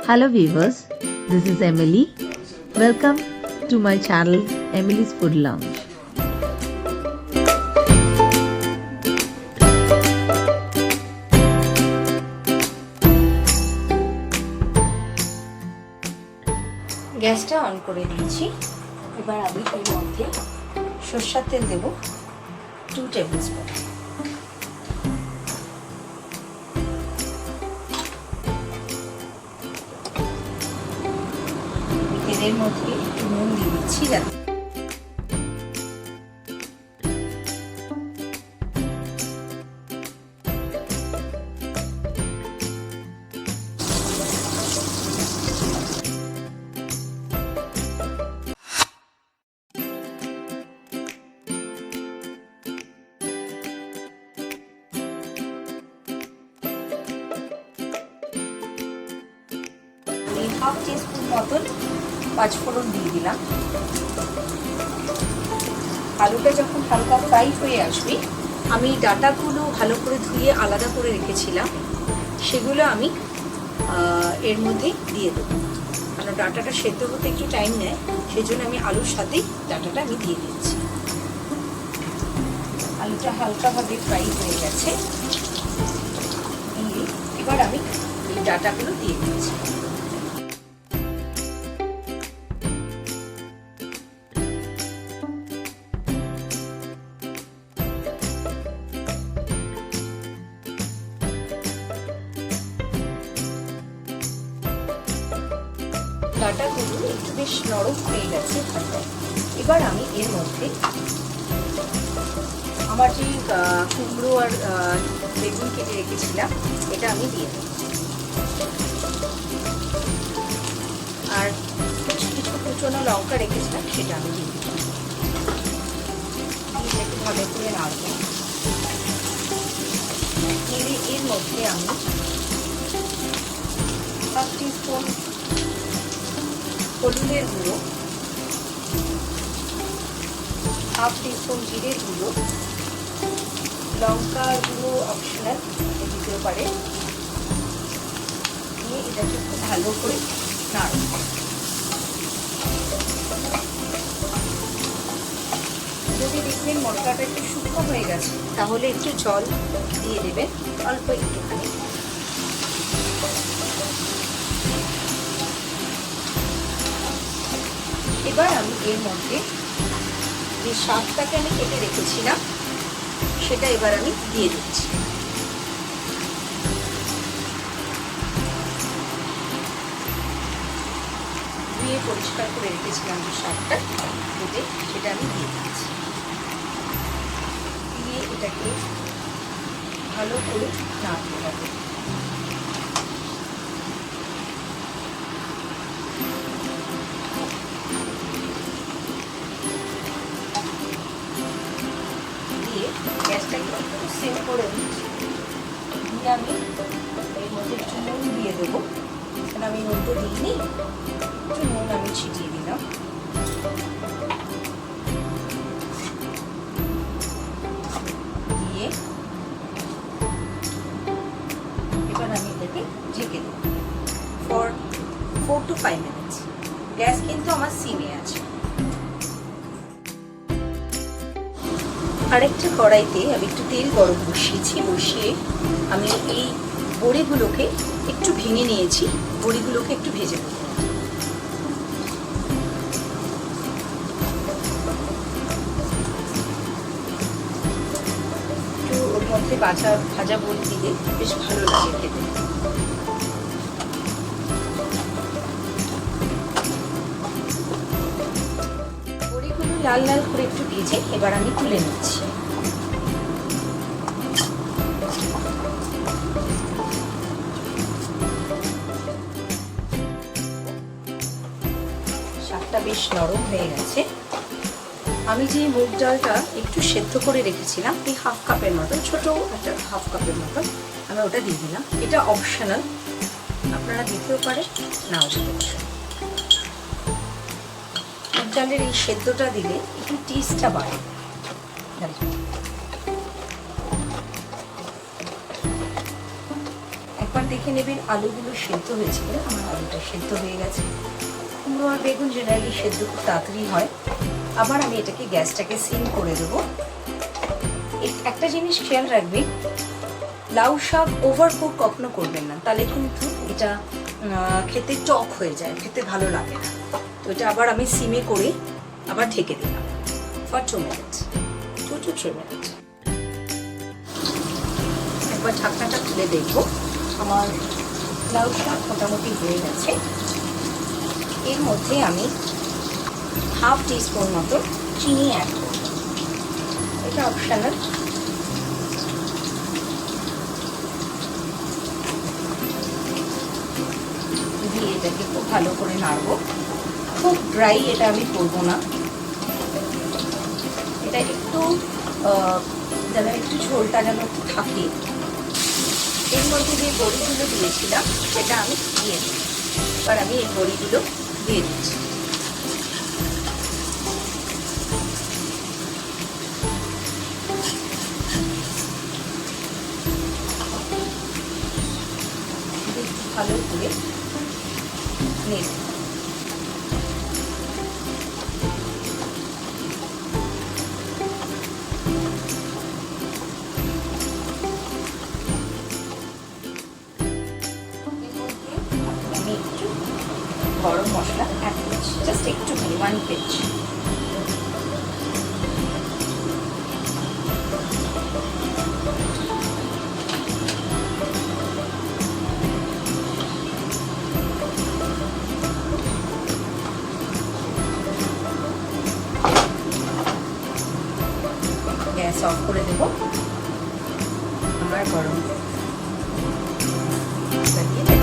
Hello viewers, this is Emily. Welcome to my channel Emily's Food Lounge. গ্যাসটা on করে দিয়েছি। এবার আমি এর মধ্যে সরষের তেল দেব 2 টেবিলস্পুন। তেলের মধ্যে একটু নুন দিয়ে দিচ্ছি যাতে হাফ টিস্পুন মতন পাঁচ ফোড়ন দিয়ে দিলাম। আলুটা যখন হালকা ফ্রাই হয়ে আসবে, আমি ডাঁটাগুলো ভালো করে ধুয়ে আলাদা করে রেখেছিলাম, সেগুলো আমি এর মধ্যে দিয়ে দেবো। কারণ ডাঁটাটা সেদ্ধ হতে একটু টাইম নেয়, সেই জন্য আমি আলুর সাথেই ডাঁটাটা আমি দিয়ে দিচ্ছি। আলুটা হালকাভাবে ফ্রাই হয়ে গেছে, এবার আমি এই ডাঁটাগুলো দিয়ে দিচ্ছি। ডাঁটাগুলো একটু বেশ নরম হয়ে গেছে ভালো। এবার আমি এর মধ্যে আমার যে কুমড়ো আর বেগুন কেটে রেখেছিলাম এটা আমি দিয়ে দেব। আর কিছু কিছু কুচনো লঙ্কা রেখেছিলাম সেটা আমি দিয়ে দেব। একটু ভালো করে নাড়বো। এর মধ্যে আমি হাফ টিস্পুন হলুদের গুঁড়ো, হাফ টিস্পুন জিরের গুঁড়ো, লঙ্কার গুঁড়ো অপশনাল, দিতেও পারে, দিয়ে এটাকে খুব ভালো করে নাড়ব। যদি দেখবেন মশলাটা একটু শুকনো হয়ে গেছে তাহলে একটু জল দিয়ে দেবেন, অল্প একটুখানি। এবার আমি এর মধ্যে যে শাকটাকে আমি কেটে রেখেছিলাম সেটা এবার আমি দিয়ে দিচ্ছি। ধুয়ে পরিষ্কার করে রেখেছিলাম যে শাকটা কেটে, সেটা আমি দিয়ে দিচ্ছি। দিয়ে এটাকে ভালো করে নাড়তে হবে। গ্যাসটাকে একটু সেভ করে দিচ্ছি। দিয়ে আমি এর মধ্যে একটু নুন দিয়ে দেবো, কারণ আমি নুন তো দিইনি, একটু নুন আমি ছিটিয়ে দিলাম। দিয়ে এবার আমি এটাকে ঢেকে দেবো ফর 4 to 5 মিনিটস। গ্যাস কিন্তু আমার সিমে আছে। আরেকটা কড়াইতে আমি একটু তেল গরম বসিয়েছি, বসিয়ে আমি এই বড়িগুলোকে একটু ভেঙে নিয়েছি, বড়িগুলোকে একটু ভেজে নেব। একটু ওর মধ্যে ভাজা বড়ি দিলে বেশ ভালো লাগে খেতে। বড়িগুলো লাল লাল করে একটু ভেজে এবার আমি তুলে নিচ্ছি। শাকটা বেশ নরম হয়ে গেছে। আমি যে মুগ ডালটা একটু সেদ্ধ করে রেখেছিলাম, এই হাফ কাপের মতন, ছোট একটা হাফ কাপের মতন, আমি ওটা দিয়ে দিলাম। এটা অপশনাল, আপনারা দিতেও পারেন, নাও দিতে পারেন। মুগ ডালের এই সেদ্ধটা দিলে একটু টেস্টটা বাড়ে। একবার দেখে নেবেন আলুগুলো সেদ্ধ হয়েছে কিনা। আমার আলুটা সেদ্ধ হয়ে গেছে। কুমড়ো আর বেগুন জেনারেলি সেদ্ধ খুব তাড়াতাড়ি হয়। আবার আমি এটাকে গ্যাসটাকে সিম করে দেবো। একটা জিনিস খেয়াল রাখবে, লাউ শাক ওভার কুক কখনো করবেন না, তাহলে কিন্তু এটা খেতে টক হয়ে যায়, খেতে ভালো লাগে না। তো এটা আবার আমি সিমে করে আবার ঢেকে দিলাম ফর 2 মিনিটস, 2 to 3 মিনিটস। একবার ঢাকনাটা খুলে দেখবো, আমার লাউ শাক মোটামুটি হয়ে গেছে। এর মধ্যে আমি হাফ টিস্পুন মতো চিনি অ্যাড করব, এটা অপশনাল। দিয়ে এটাকে খুব ভালো করে নাড়বো। খুব ড্রাই এটা আমি করবো না, এটা একটু যেন একটু ঝোলটা যেন একটু থাকে। এর মধ্যে যে বড়িগুলো দিয়েছিলাম সেটা আমি দিয়ে দিই। এবার আমি এই বড়িগুলো দিয়ে দিচ্ছি। ভালো করে নেড়ে আমি একটু গরম মশলা অ্যাড করছি, জাস্ট একটুখানি 1 পিঞ্চ। গ্যাস অফ করে দেবো। আমার গরম দিয়ে